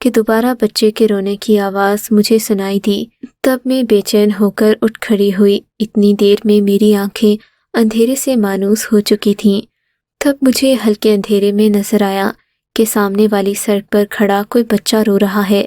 کہ دوبارہ بچے کے رونے کی آواز مجھے سنائی دی۔ تب میں بے چین ہو کر اٹھ کھڑی ہوئی۔ اتنی دیر میں میری آنکھیں اندھیرے سے مانوس ہو چکی تھیں۔ تب مجھے ہلکے اندھیرے میں نظر آیا کہ سامنے والی سڑک پر کھڑا کوئی بچہ رو رہا ہے۔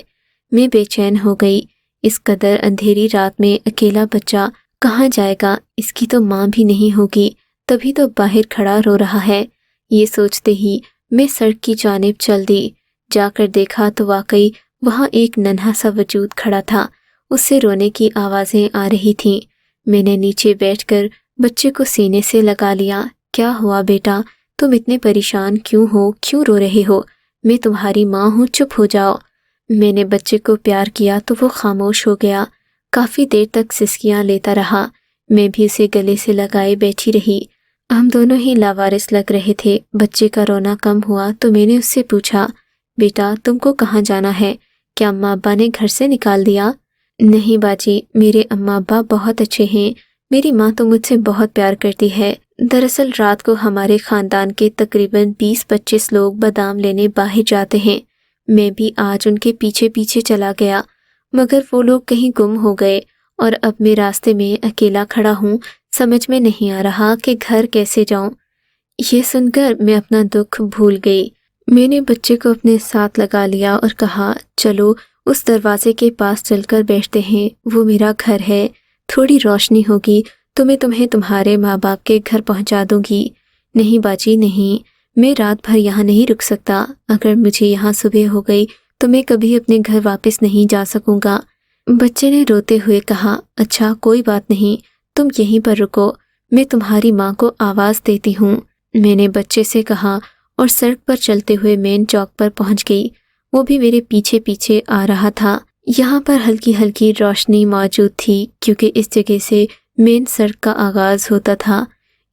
میں بے چین ہو گئی۔ اس قدر اندھیری رات میں اکیلا بچہ کہاں جائے گا؟ اس کی تو ماں بھی نہیں ہوگی، تبھی تو باہر کھڑا رو رہا ہے۔ یہ سوچتے ہی میں سڑک کی جانب چل دی۔ جا کر دیکھا تو واقعی وہاں ایک ننھا سا وجود کھڑا تھا۔ اس سے رونے کی آوازیں آ رہی تھیں۔ میں نے نیچے بیٹھ کر بچے کو سینے سے لگا لیا۔ کیا ہوا بیٹا؟ تم اتنے پریشان کیوں ہو؟ کیوں رو رہے ہو؟ میں تمہاری ماں ہوں، چپ ہو جاؤ۔ میں نے بچے کو پیار کیا تو وہ خاموش ہو گیا۔ کافی دیر تک سسکیاں لیتا رہا۔ میں بھی اسے گلے سے لگائے بیٹھی رہی۔ ہم دونوں ہی لاوارث لگ رہے تھے۔ بچے کا رونا کم ہوا تو میں نے اس سے پوچھا، بیٹا تم کو کہاں جانا ہے؟ کیا اماں ابا نے گھر سے نکال دیا؟ نہیں باجی، میرے اماں ابا بہت اچھے ہیں۔ میری ماں تو مجھ سے بہت پیار کرتی ہے۔ دراصل رات کو ہمارے خاندان کے تقریباً 20-25 لوگ بادام لینے باہر جاتے ہیں۔ میں بھی آج ان کے پیچھے پیچھے چلا گیا، مگر وہ لوگ کہیں گم ہو گئے اور اب میں راستے میں اکیلا کھڑا ہوں۔ سمجھ میں نہیں آ رہا کہ گھر کیسے جاؤں۔ یہ سن کر میں اپنا دکھ بھول گئی۔ میں نے بچے کو اپنے ساتھ لگا لیا اور کہا، چلو اس دروازے کے پاس چل کر بیٹھتے ہیں، وہ میرا گھر ہے۔ تھوڑی روشنی ہوگی تو میں تمہیں تمہارے ماں باپ کے گھر پہنچا دوں گی۔ نہیں باجی نہیں، میں رات بھر یہاں نہیں رک سکتا۔ اگر مجھے یہاں صبح ہو گئی تو میں کبھی اپنے گھر واپس نہیں جا سکوں گا۔ بچے نے روتے ہوئے کہا، اچھا کوئی بات نہیں، تم یہیں پر رکو، میں تمہاری ماں کو آواز دیتی ہوں۔ میں نے بچے سے کہا اور سڑک پر چلتے ہوئے مین چوک پر پہنچ گئی۔ وہ بھی میرے پیچھے پیچھے آ رہا تھا۔ یہاں پر ہلکی ہلکی روشنی موجود تھی کیونکہ اس جگہ سے مین سڑک کا آغاز ہوتا تھا۔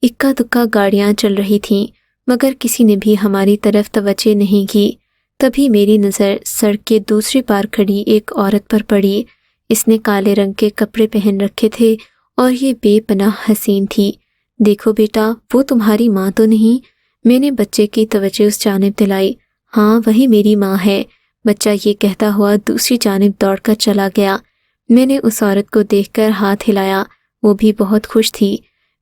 اکا دکا گاڑیاں چل رہی تھیں مگر کسی نے بھی ہماری طرف توجہ نہیں کی۔ تبھی میری نظر سڑک کے دوسری پار کھڑی ایک عورت پر پڑی۔ اس نے کالے رنگ کے کپڑے پہن رکھے تھے اور یہ بے پناہ حسین تھی۔ دیکھو بیٹا، وہ تمہاری ماں تو نہیں؟ میں نے بچے کی توجہ اس جانب دلائی۔ ہاں وہی میری ماں ہے۔ بچہ یہ کہتا ہوا دوسری جانب دوڑ کر چلا گیا۔ میں نے اس عورت کو دیکھ کر ہاتھ ہلایا، وہ بھی بہت خوش تھی۔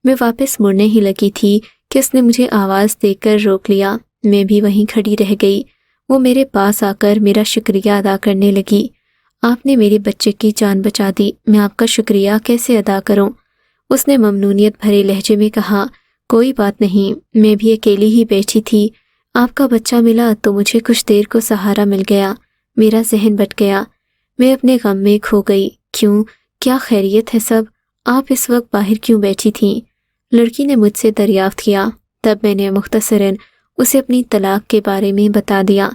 میں واپس مڑنے ہی لگی تھی کہ اس نے مجھے آواز دے کر روک لیا۔ میں بھی وہیں کھڑی رہ گئی۔ وہ میرے پاس آ کر میرا شکریہ ادا کرنے لگی۔ آپ نے میرے بچے کی جان بچا دی، میں آپ کا شکریہ کیسے ادا کروں؟ اس نے ممنونیت بھرے لہجے میں کہا، کوئی بات نہیں، میں بھی اکیلی ہی بیٹھی تھی، آپ کا بچہ ملا تو مجھے کچھ دیر کو سہارا مل گیا، میرا ذہن بٹ گیا، میں اپنے غم میں کھو گئی۔ کیوں؟ کیا خیریت ہے سب؟ آپ اس وقت باہر کیوں بیٹھی تھیں؟ لڑکی نے مجھ سے دریافت کیا۔ تب میں نے مختصراً اسے اپنی طلاق کے بارے میں بتا دیا۔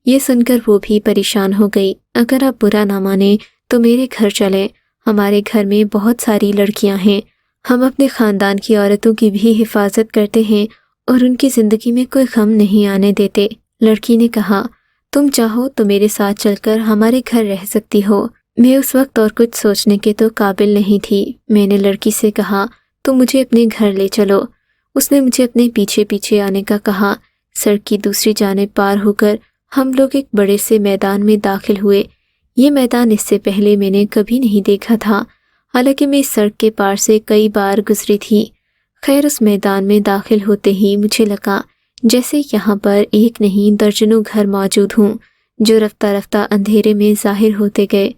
یہ سن کر وہ بھی پریشان ہو گئی۔ اگر آپ برا نہ مانیں تو میرے گھر چلیں، ہمارے گھر میں بہت ساری لڑکیاں ہیں، ہم اپنے خاندان کی عورتوں کی بھی حفاظت کرتے ہیں اور ان کی زندگی میں کوئی غم نہیں آنے دیتے۔ لڑکی نے کہا، تم چاہو تو میرے ساتھ چل کر ہمارے گھر رہ سکتی ہو۔ میں اس وقت اور کچھ سوچنے کے تو قابل نہیں تھی۔ میں نے لڑکی سے کہا، تم مجھے اپنے گھر لے چلو۔ اس نے مجھے اپنے پیچھے پیچھے آنے کا کہا۔ سڑک کی دوسری جانب پار ہو کر ہم لوگ ایک بڑے سے میدان میں داخل ہوئے۔ یہ میدان اس سے پہلے میں نے کبھی نہیں دیکھا تھا، حالانکہ میں اس سڑک کے پار سے کئی بار گزری تھی۔ خیر اس میدان میں داخل ہوتے ہی مجھے لگا جیسے یہاں پر ایک نہیں درجنوں گھر موجود ہوں، جو رفتہ رفتہ اندھیرے میں ظاہر ہوتے گئے۔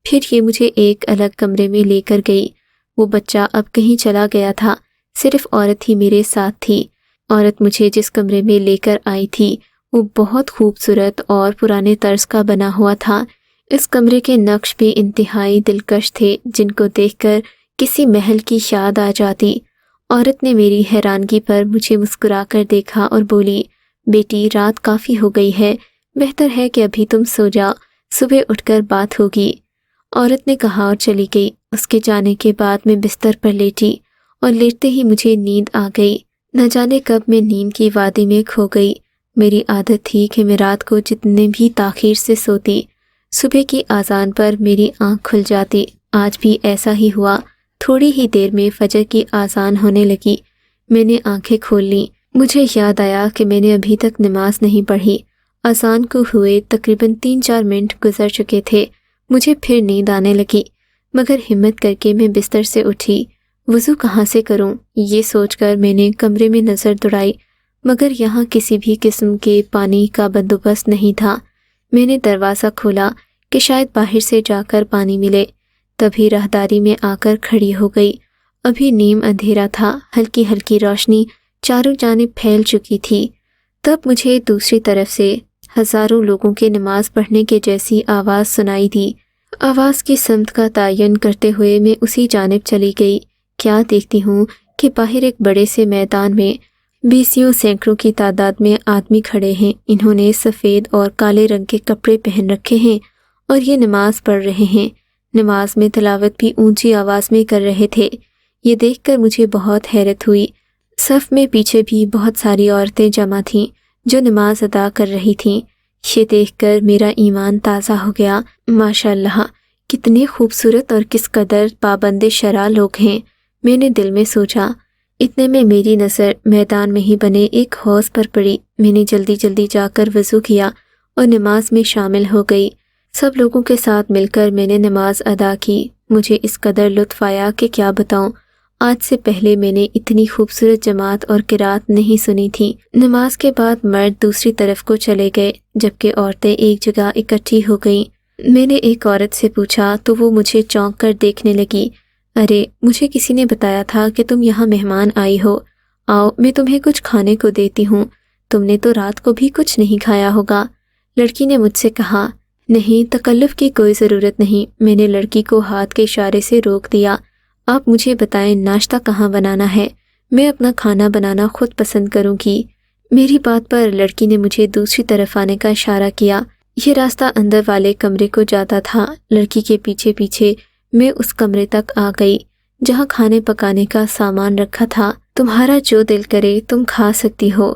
پھر یہ مجھے ایک الگ کمرے میں لے کر گئی۔ وہ بچہ اب کہیں چلا گیا تھا، صرف عورت ہی میرے ساتھ تھی۔ عورت مجھے جس کمرے میں لے کر آئی تھی وہ بہت خوبصورت اور پرانے طرز کا بنا ہوا تھا۔ اس کمرے کے نقش بھی انتہائی دلکش تھے جن کو دیکھ کر کسی محل کی یاد آ جاتی۔ عورت نے میری حیرانگی پر مجھے مسکرا کر دیکھا اور بولی، بیٹی رات کافی ہو گئی ہے، بہتر ہے کہ ابھی تم سو جاؤ، صبح اٹھ کر بات ہوگی۔ عورت نے کہا اور چلی گئی۔ اس کے جانے کے بعد میں بستر پر لیٹی اور لیٹتے ہی مجھے نیند آ گئی۔ نہ جانے کب میں نیند کی وادی میں کھو گئی۔ میری عادت تھی کہ میں رات کو جتنے بھی تاخیر سے سوتی، صبح کی اذان پر میری آنکھ کھل جاتی۔ آج بھی ایسا ہی ہوا۔ تھوڑی ہی دیر میں فجر کی اذان ہونے لگی۔ میں نے آنکھیں کھول لیں۔ مجھے یاد آیا کہ میں نے ابھی تک نماز نہیں پڑھی اذان کو ہوئے تقریباً 3-4 منٹ گزر چکے تھے۔ مجھے پھر نیند آنے لگی، مگر ہمت کر کے میں بستر سے اٹھی۔ وضو کہاں سے کروں یہ سوچ کر میں نے کمرے میں نظر دوڑائی، مگر یہاں کسی بھی قسم کے پانی کا بندوبست نہیں تھا۔ میں نے دروازہ کھولا کہ شاید باہر سے جا کر پانی ملے، تبھی راہداری میں آ کر کھڑی ہو گئی۔ ابھی نیم اندھیرا تھا، ہلکی ہلکی روشنی چاروں جانب پھیل چکی تھی۔ تب مجھے دوسری طرف سے ہزاروں لوگوں کے نماز پڑھنے کے جیسی آواز سنائی دی۔ آواز کی سمت کا تعین کرتے ہوئے میں اسی جانب چلی گئی۔ کیا دیکھتی ہوں کہ باہر ایک بڑے سے میدان میں 20 سینکڑوں کی تعداد میں آدمی کھڑے ہیں۔ انہوں نے سفید اور کالے رنگ کے کپڑے پہن رکھے ہیں اور یہ نماز پڑھ رہے ہیں۔ نماز میں تلاوت بھی اونچی آواز میں کر رہے تھے۔ یہ دیکھ کر مجھے بہت حیرت ہوئی۔ صف میں پیچھے بھی بہت ساری عورتیں جمع تھیں جو نماز ادا کر رہی تھیں۔ یہ دیکھ کر میرا ایمان تازہ ہو گیا۔ ماشاء اللہ، کتنے خوبصورت اور کس قدر پابند شرع لوگ ہیں، میں نے دل میں سوچا۔ اتنے میں میری نظر میدان میں ہی بنے ایک حوض پر پڑی۔ میں نے جلدی جلدی جا کر وضو کیا اور نماز میں شامل ہو گئی۔ سب لوگوں کے ساتھ مل کر میں نے نماز ادا کی۔ مجھے اس قدر لطف آیا کہ کیا بتاؤں۔ آج سے پہلے میں نے اتنی خوبصورت جماعت اور قرات نہیں سنی تھی۔ نماز کے بعد مرد دوسری طرف کو چلے گئے، جبکہ عورتیں ایک جگہ اکٹھی ہو گئیں۔ میں نے ایک عورت سے پوچھا تو وہ مجھے چونک کر دیکھنے لگی۔ ارے، مجھے کسی نے بتایا تھا کہ تم یہاں مہمان آئی ہو۔ آؤ، میں تمہیں کچھ کھانے کو دیتی ہوں۔ تم نے تو رات کو بھی کچھ نہیں کھایا ہوگا۔ لڑکی نے مجھ سے کہا۔ نہیں، تکلف کی کوئی ضرورت نہیں۔ میں نے لڑکی کو ہاتھ کے اشارے سے روک دیا۔ آپ مجھے بتائیں ناشتہ کہاں بنانا ہے، میں اپنا کھانا بنانا خود پسند کروں گی۔ میری بات پر لڑکی نے مجھے دوسری طرف آنے کا اشارہ کیا۔ یہ راستہ اندر والے کمرے کو جاتا تھا۔ لڑکی کے پیچھے پیچھے میں اس کمرے تک آ گئی جہاں کھانے پکانے کا سامان رکھا تھا۔ تمہارا جو دل کرے تم کھا سکتی ہو،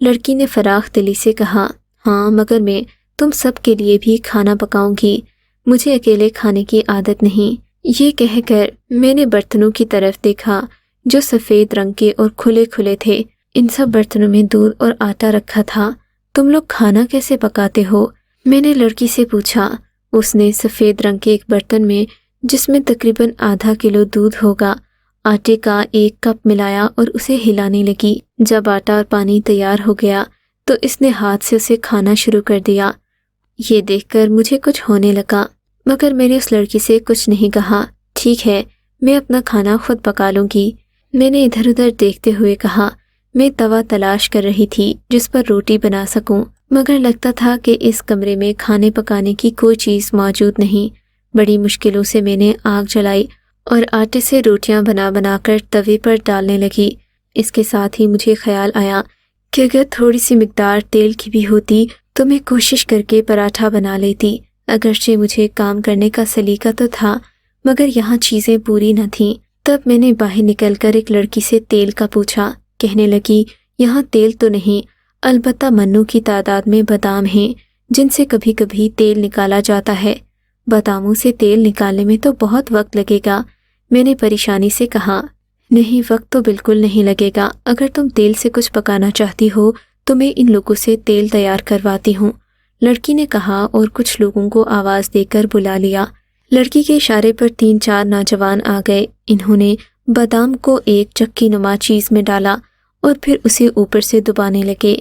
لڑکی نے فراخ دلی سے کہا۔ ہاں، مگر میں تم سب کے لیے بھی کھانا پکاؤں گی، مجھے اکیلے کھانے کی عادت نہیں۔ یہ کہہ کر میں نے برتنوں کی طرف دیکھا جو سفید رنگ کے اور کھلے کھلے تھے۔ ان سب برتنوں میں دودھ اور آٹا رکھا تھا۔ تم لوگ کھانا کیسے پکاتے ہو؟ میں نے لڑکی سے پوچھا۔ اس نے سفید رنگ کے ایک برتن میں، جس میں تقریباً ½ کلو دودھ ہوگا، آٹے کا 1 کپ ملایا اور اسے ہلانے لگی۔ جب آٹا اور پانی تیار ہو گیا تو اس نے ہاتھ سے اسے کھانا شروع کر دیا۔ یہ دیکھ کر مجھے کچھ ہونے لگا، مگر میں نے اس لڑکی سے کچھ نہیں کہا۔ ٹھیک ہے، میں اپنا کھانا خود پکا لوں گی، میں نے ادھر ادھر دیکھتے ہوئے کہا۔ میں توا تلاش کر رہی تھی جس پر روٹی بنا سکوں، مگر لگتا تھا کہ اس کمرے میں کھانے پکانے کی کوئی چیز موجود نہیں۔ بڑی مشکلوں سے میں نے آگ جلائی اور آٹے سے روٹیاں بنا بنا کر توے پر ڈالنے لگی۔ اس کے ساتھ ہی مجھے خیال آیا کہ اگر تھوڑی سی مقدار تیل کی بھی ہوتی تو میں کوشش کر کے پراٹھا بنا لیتی۔ اگرچہ مجھے کام کرنے کا سلیقہ تو تھا، مگر یہاں چیزیں پوری نہ تھیں۔ تب میں نے باہر نکل کر ایک لڑکی سے تیل کا پوچھا۔ کہنے لگی، یہاں تیل تو نہیں، البتہ منوں کی تعداد میں بادام ہیں جن سے کبھی کبھی تیل نکالا جاتا ہے۔ باداموں سے تیل نکالنے میں تو بہت وقت لگے گا، میں نے پریشانی سے کہا۔ نہیں، وقت تو بالکل نہیں لگے گا۔ اگر تم تیل سے کچھ پکانا چاہتی ہو تو میں ان لوگوں سے تیل تیار کرواتی ہوں، لڑکی نے کہا اور کچھ لوگوں کو آواز دے کر بلا لیا۔ لڑکی کے اشارے پر 3-4 نوجوان آ گئے۔ انہوں نے بادام کو ایک چکی نما چیز میں ڈالا اور پھر اسے اوپر سے دبانے لگے۔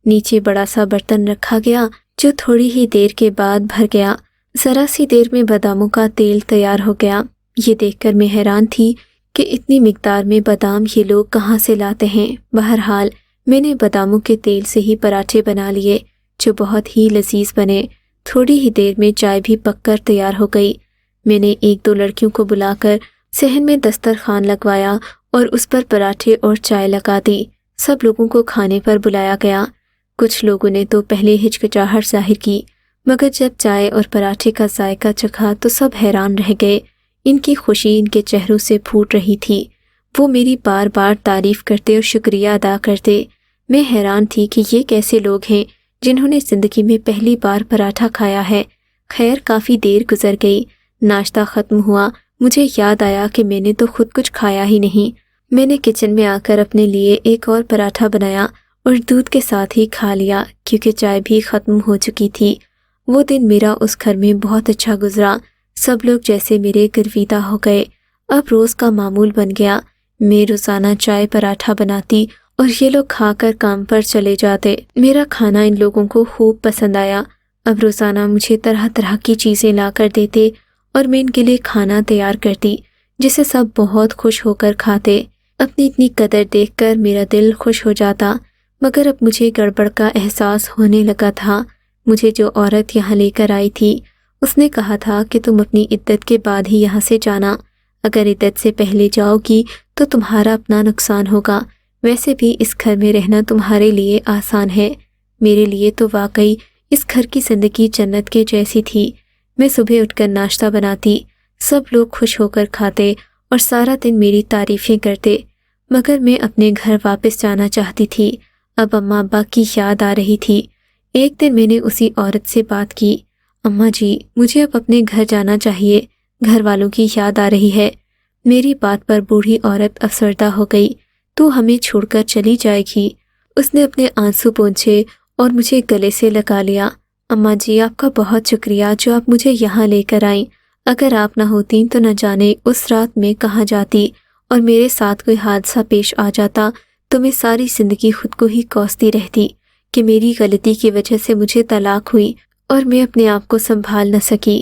نیچے بڑا سا برتن رکھا گیا جو تھوڑی ہی دیر کے بعد بھر گیا۔ ذرا سی دیر میں باداموں کا تیل تیار ہو گیا۔ یہ دیکھ کر میں حیران تھی کہ اتنی مقدار میں بادام یہ لوگ کہاں سے لاتے ہیں۔ بہرحال میں نے باداموں کے تیل سے ہی پراٹھے بنا لیے جو بہت ہی لذیذ بنے۔ تھوڑی ہی دیر میں چائے بھی پک کر تیار ہو گئی۔ میں نے 1-2 لڑکیوں کو بلا کر صحن میں دسترخوان لگوایا اور اس پر پراٹھے اور چائے لگا دی۔ سب لوگوں کو کھانے پر بلایا گیا۔ کچھ لوگوں نے تو پہلے ہچکچاہٹ ظاہر کی، مگر جب چائے اور پراٹھے کا ذائقہ چکھا تو سب حیران رہ گئے۔ ان کی خوشی ان کے چہروں سے پھوٹ رہی تھی۔ وہ میری بار بار تعریف کرتے اور شکریہ ادا کرتے۔ میں حیران تھی کہ یہ کیسے لوگ ہیں جنہوں نے زندگی میں پہلی بار پراٹھا کھایا ہے۔ خیر، کافی دیر گزر گئی، ناشتہ ختم ہوا۔ مجھے یاد آیا کہ میں نے تو خود کچھ کھایا ہی نہیں۔ میں نے کچن میں آ کر اپنے لیے ایک اور پراٹھا بنایا اور دودھ کے ساتھ ہی کھا لیا کیونکہ چائے بھی ختم ہو چکی تھی۔ وہ دن میرا اس گھر میں بہت اچھا گزرا۔ سب لوگ جیسے میرے گرویدہ ہو گئے۔ اب روز کا معمول بن گیا۔ میں روزانہ چائے پراٹھا بناتی اور یہ لوگ کھا کر کام پر چلے جاتے۔ میرا کھانا ان لوگوں کو خوب پسند آیا۔ اب روزانہ مجھے طرح طرح کی چیزیں لا کر دیتے اور میں ان کے لیے کھانا تیار کرتی جسے سب بہت خوش ہو کر کھاتے۔ اپنی اتنی قدر دیکھ کر میرا دل خوش ہو جاتا، مگر اب مجھے گڑبڑ کا احساس ہونے لگا تھا۔ مجھے جو عورت یہاں لے کر آئی تھی اس نے کہا تھا کہ تم اپنی عدت کے بعد ہی یہاں سے جانا۔ اگر عدت سے پہلے جاؤ گی تو تمہارا اپنا نقصان ہوگا۔ ویسے بھی اس گھر میں رہنا تمہارے لیے آسان ہے، میرے لیے تو واقعی اس گھر کی زندگی جنت کے جیسی تھی۔ میں صبح اٹھ کر ناشتہ بناتی، سب لوگ خوش ہو کر کھاتے اور سارا دن میری تعریفیں کرتے، مگر میں اپنے گھر واپس جانا چاہتی تھی۔ اب اماں ابا کی یاد آ رہی تھی۔ ایک دن میں نے اسی عورت سے بات کی، اماں جی مجھے اب اپنے گھر جانا چاہیے، گھر والوں کی یاد آ رہی ہے۔ میری بات پر بوڑھی عورت افسردہ ہو گئی، تو ہمیں چھوڑ کر چلی جائے گی؟ اس نے اپنے آنسو پونچھے اور مجھے گلے سے لگا لیا۔ اماں جی آپ کا بہت شکریہ جو آپ مجھے یہاں لے کر آئیں، اگر آپ نہ ہوتیں تو نہ جانے اس رات میں کہاں جاتی اور میرے ساتھ کوئی حادثہ پیش آ جاتا تو میں ساری زندگی خود کو ہی کوستی رہتی کہ میری غلطی کی وجہ سے مجھے طلاق ہوئی اور میں اپنے آپ کو سنبھال نہ سکی۔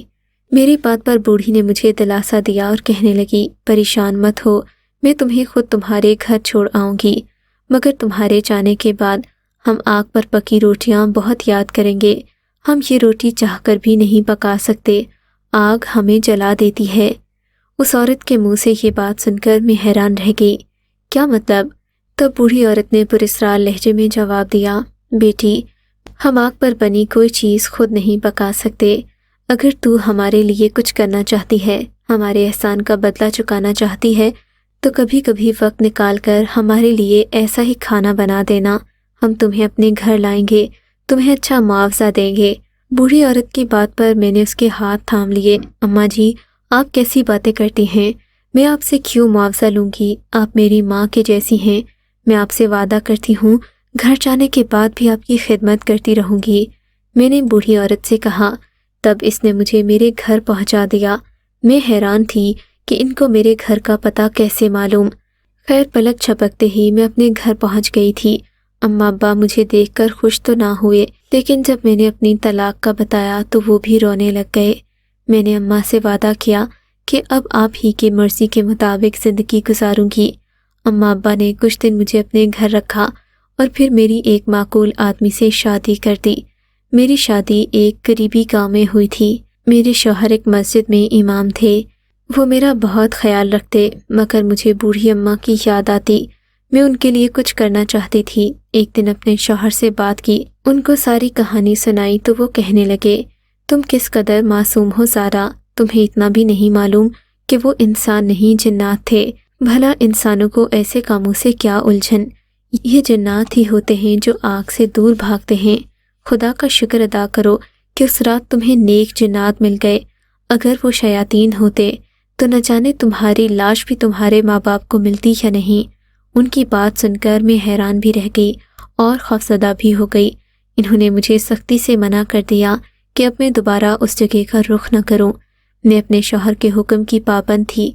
میری بات پر بوڑھی نے مجھے دلاسا دیا اور کہنے لگی، پریشان مت ہو، میں تمہیں خود تمہارے گھر چھوڑ آؤں گی، مگر تمہارے جانے کے بعد ہم آگ پر پکی روٹیاں بہت یاد کریں گے۔ ہم یہ روٹی چاہ کر بھی نہیں پکا سکتے، آگ ہمیں جلا دیتی ہے۔ اس عورت کے منہ سے یہ بات سن کر میں حیران رہ گئی، کیا مطلب؟ تب بوڑھی عورت نے پراسرار لہجے میں جواب دیا، بیٹی ہم آگ پر بنی کوئی چیز خود نہیں پکا سکتے، اگر تو ہمارے لیے کچھ کرنا چاہتی ہے، ہمارے احسان کا بدلہ چکانا چاہتی ہے تو کبھی کبھی وقت نکال کر ہمارے لیے ایسا ہی کھانا بنا دینا، ہم تمہیں اپنے گھر لائیں گے، تمہیں اچھا معاوضہ دیں گے۔ بوڑھی عورت کی بات پر میں نے اس کے ہاتھ تھام لیے، اماں جی آپ کیسی باتیں کرتی ہیں، میں آپ سے کیوں معاوضہ لوں گی؟ آپ میری ماں کے جیسی ہیں، میں آپ سے وعدہ کرتی ہوں گھر جانے کے بعد بھی آپ کی خدمت کرتی رہوں گی، میں نے بوڑھی عورت سے کہا۔ تب اس نے مجھے میرے گھر پہنچا دیا۔ میں حیران تھی کہ ان کو میرے گھر کا پتہ کیسے معلوم۔ خیر پلک چھپکتے ہی میں اپنے گھر پہنچ گئی تھی۔ اماں ابا مجھے دیکھ کر خوش تو نہ ہوئے، لیکن جب میں نے اپنی طلاق کا بتایا تو وہ بھی رونے لگ گئے۔ میں نے اماں سے وعدہ کیا کہ اب آپ ہی کی مرضی کے مطابق زندگی گزاروں گی۔ اماں ابا نے کچھ دن مجھے اپنے گھر رکھا اور پھر میری ایک معقول آدمی سے شادی کر دی۔ میری شادی ایک قریبی گاؤں میں ہوئی تھی۔ میرے شوہر ایک مسجد میں امام تھے، وہ میرا بہت خیال رکھتے، مگر مجھے بوڑھی اماں کی یاد آتی، میں ان کے لیے کچھ کرنا چاہتی تھی۔ ایک دن اپنے شوہر سے بات کی، ان کو ساری کہانی سنائی تو وہ کہنے لگے، تم کس قدر معصوم ہو زارا، تمہیں اتنا بھی نہیں معلوم کہ وہ انسان نہیں جنات تھے، بھلا انسانوں کو ایسے کاموں سے کیا الجھن، یہ جنات ہی ہوتے ہیں جو آگ سے دور بھاگتے ہیں۔ خدا کا شکر ادا کرو کہ اس رات تمہیں نیک جنات مل گئے، اگر وہ شیاطین ہوتے تو نہ جانے تمہاری لاش بھی تمہارے ماں باپ کو ملتی یا نہیں۔ ان کی بات سن کر میں حیران بھی رہ گئی اور خوفزدہ بھی ہو گئی۔ انہوں نے مجھے سختی سے منع کر دیا کہ اب میں دوبارہ اس جگہ کا رخ نہ کروں۔ میں اپنے شوہر کے حکم کی پابند تھی،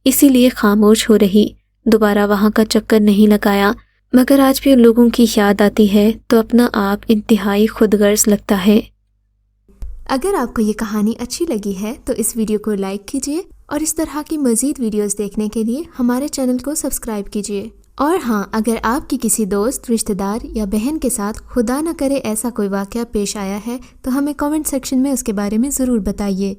اسی لیے خاموش ہو رہی، دوبارہ وہاں کا چکر نہیں لگایا، مگر آج بھی ان لوگوں کی یاد آتی ہے تو اپنا آپ انتہائی خود غرض لگتا ہے۔ اگر آپ کو یہ کہانی اچھی لگی ہے تو اس ویڈیو کو لائک کیجیے اور اس طرح کی مزید ویڈیوز دیکھنے کے لیے ہمارے چینل کو سبسکرائب کیجیے۔ اور ہاں، اگر آپ کی کسی دوست، رشتہ دار یا بہن کے ساتھ خدا نہ کرے ایسا کوئی واقعہ پیش آیا ہے تو ہمیں کامنٹ سیکشن میں اس کے بارے میں ضرور بتائیے۔